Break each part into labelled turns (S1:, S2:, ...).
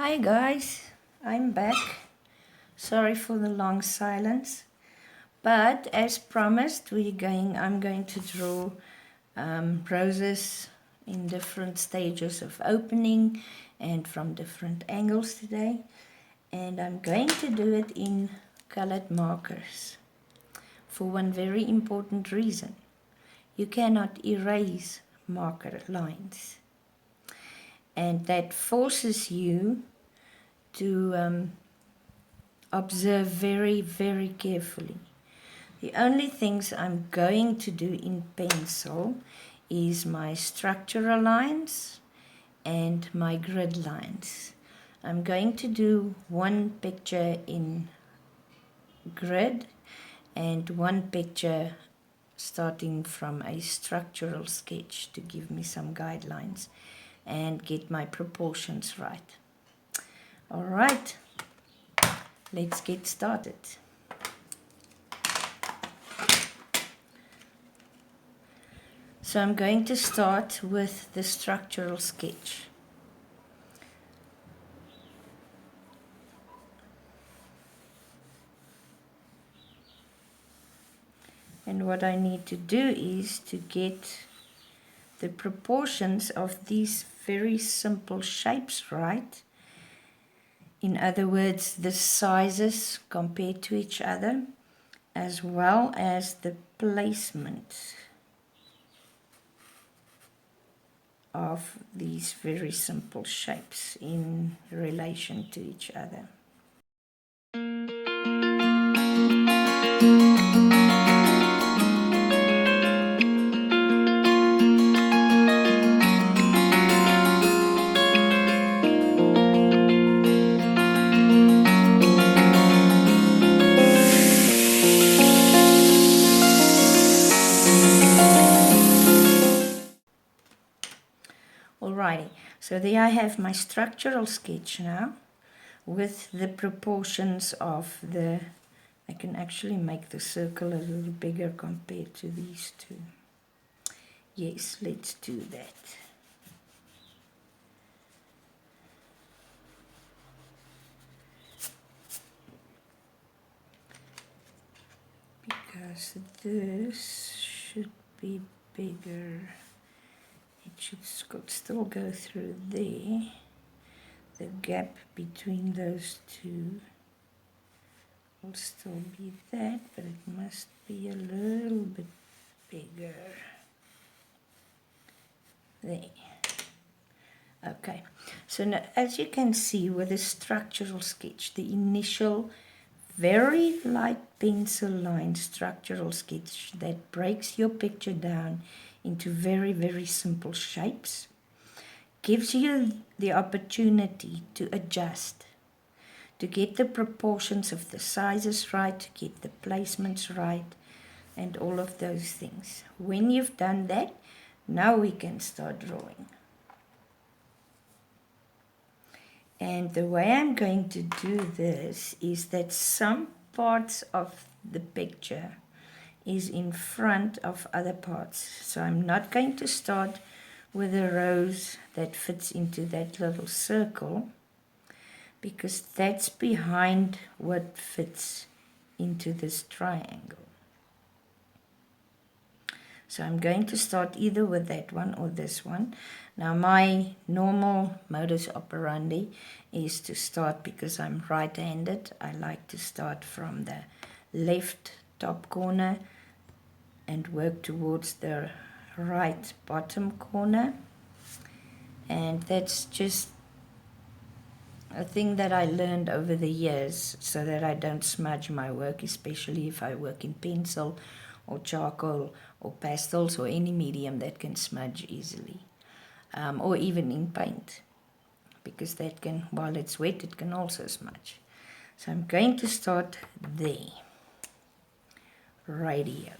S1: Hi guys, I'm back. Sorry for the long silence, but as promised, I'm going to draw roses in different stages of opening and from different angles today, and I'm going to do it in colored markers for one very important reason. You cannot erase marker lines, and that forces you to observe very, very carefully. The only things I'm going to do in pencil is my structural lines and my grid lines. I'm going to do one picture in grid and one picture starting from a structural sketch to give me some guidelines and get my proportions right. All right, let's get started. So I'm going to start with the structural sketch. And what I need to do is to get the proportions of these very simple shapes right. In other words, the sizes compared to each other, as well as the placement of these very simple shapes in relation to each other. Alrighty, so there I have my structural sketch now with the proportions of I can actually make the circle a little bigger compared to these two. Yes, let's do that. Because this should be bigger. It should still go through there. The gap between those two will still be that, but it must be a little bit bigger. There. Okay, so now as you can see with the structural sketch, the initial very light pencil line structural sketch that breaks your picture down into very, very simple shapes, gives you the opportunity to adjust, to get the proportions of the sizes right, to get the placements right, and all of those things. When you've done that, now we can start drawing. And the way I'm going to do this is that some parts of the picture is in front of other parts. So I'm not going to start with a rose that fits into that little circle, because that's behind what fits into this triangle. So I'm going to start either with that one or this one. Now my normal modus operandi is to start, because I'm right-handed, I like to start from the left top corner and work towards the right bottom corner. And that's just a thing that I learned over the years so that I don't smudge my work, especially if I work in pencil or charcoal or pastels or any medium that can smudge easily, or even in paint, because that can, while it's wet, it can also smudge. So I'm going to start there. Radio.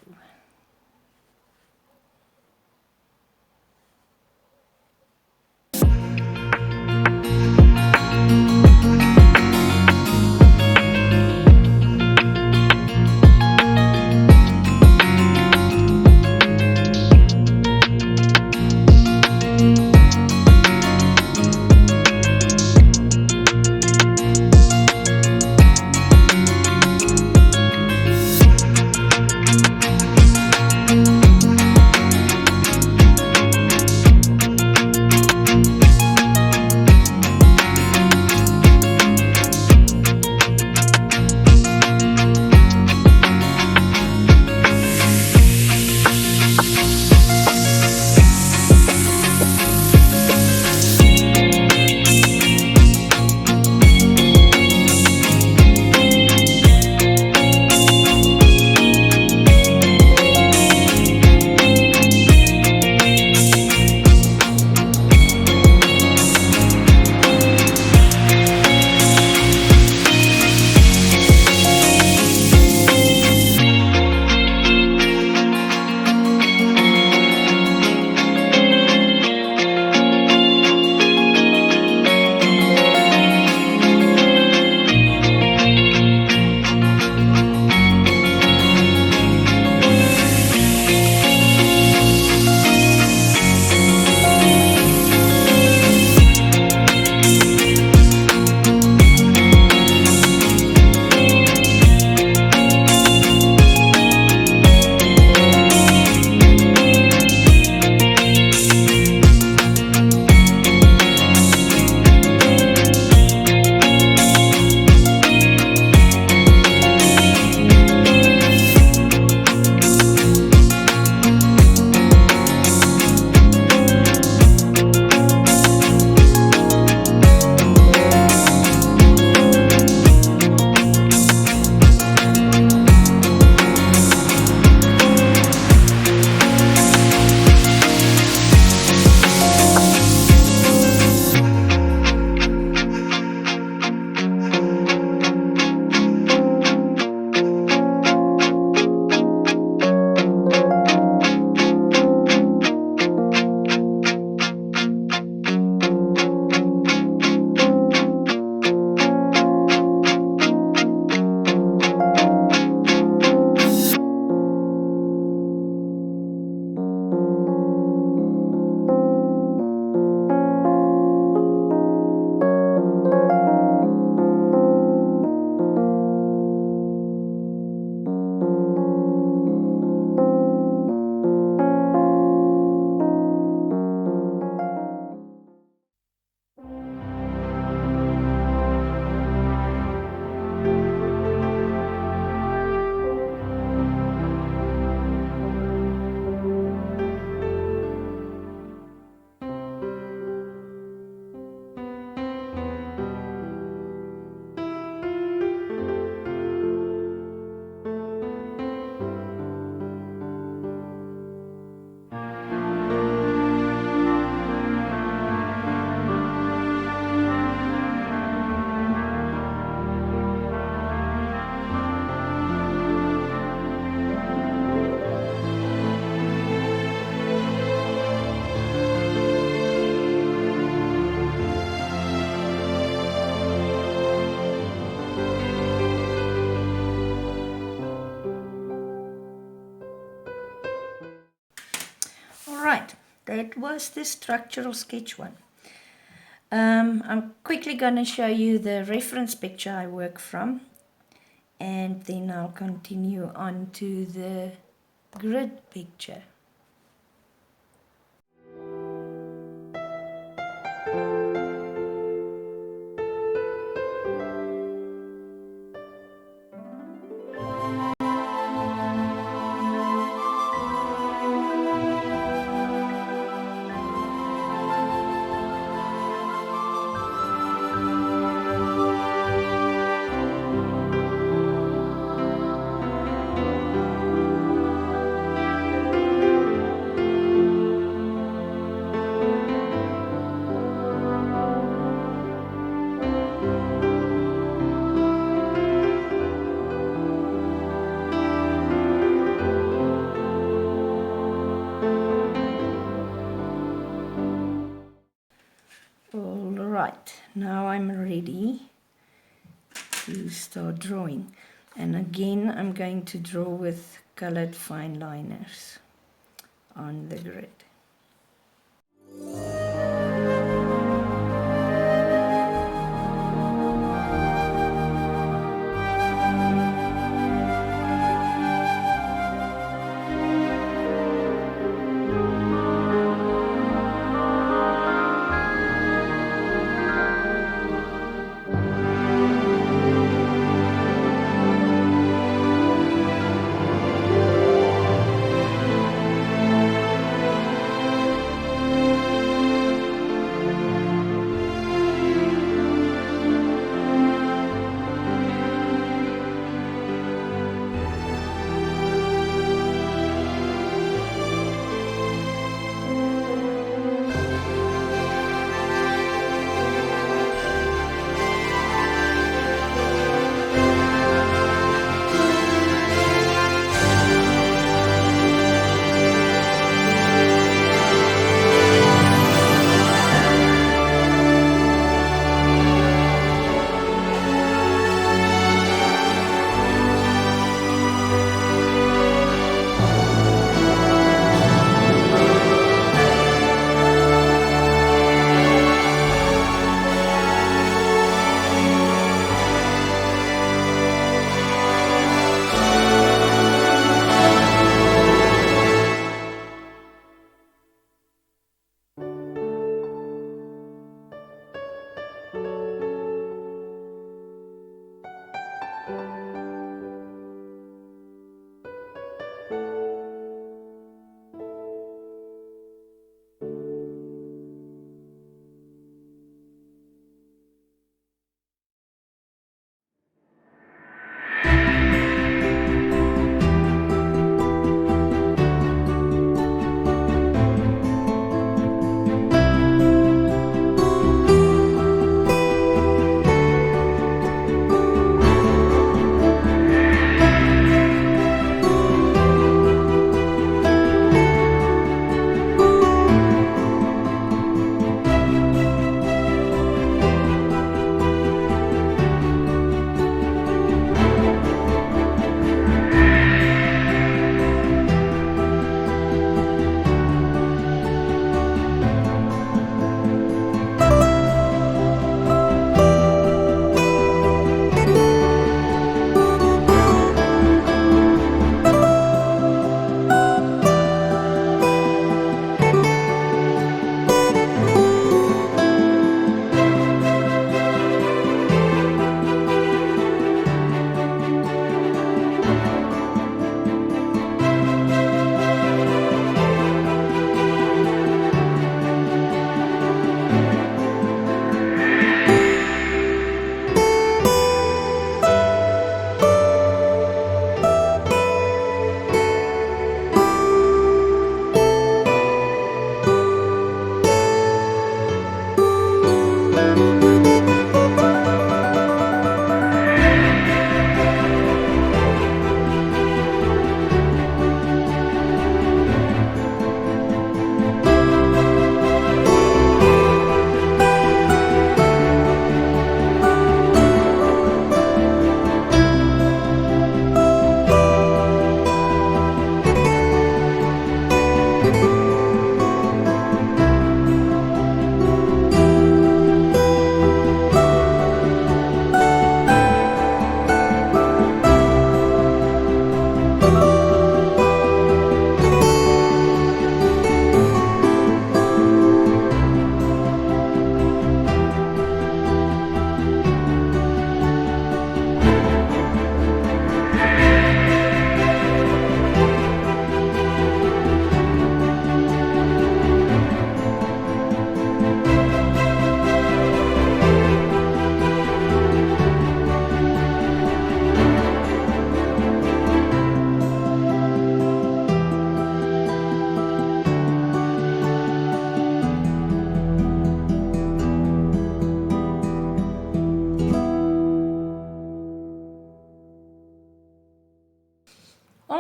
S1: it was the structural sketch one. I'm quickly going to show you the reference picture I work from, and then I'll continue on to the grid picture. Alright, now I'm ready to start drawing. And again, I'm going to draw with colored fine liners on the grid.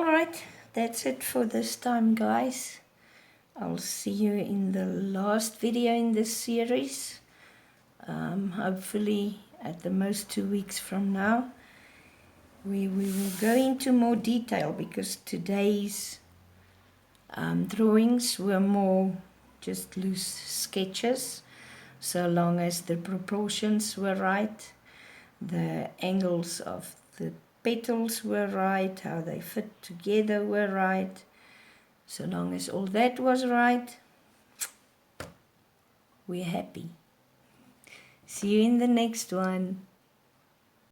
S1: Alright, that's it for this time, guys. I'll see you in the last video in this series. Hopefully at the most 2 weeks from now. We will go into more detail because today's drawings were more just loose sketches, so long as the proportions were right, the angles of the petals were right, how they fit together were right. So long as all that was right, we're happy. See you in the next one.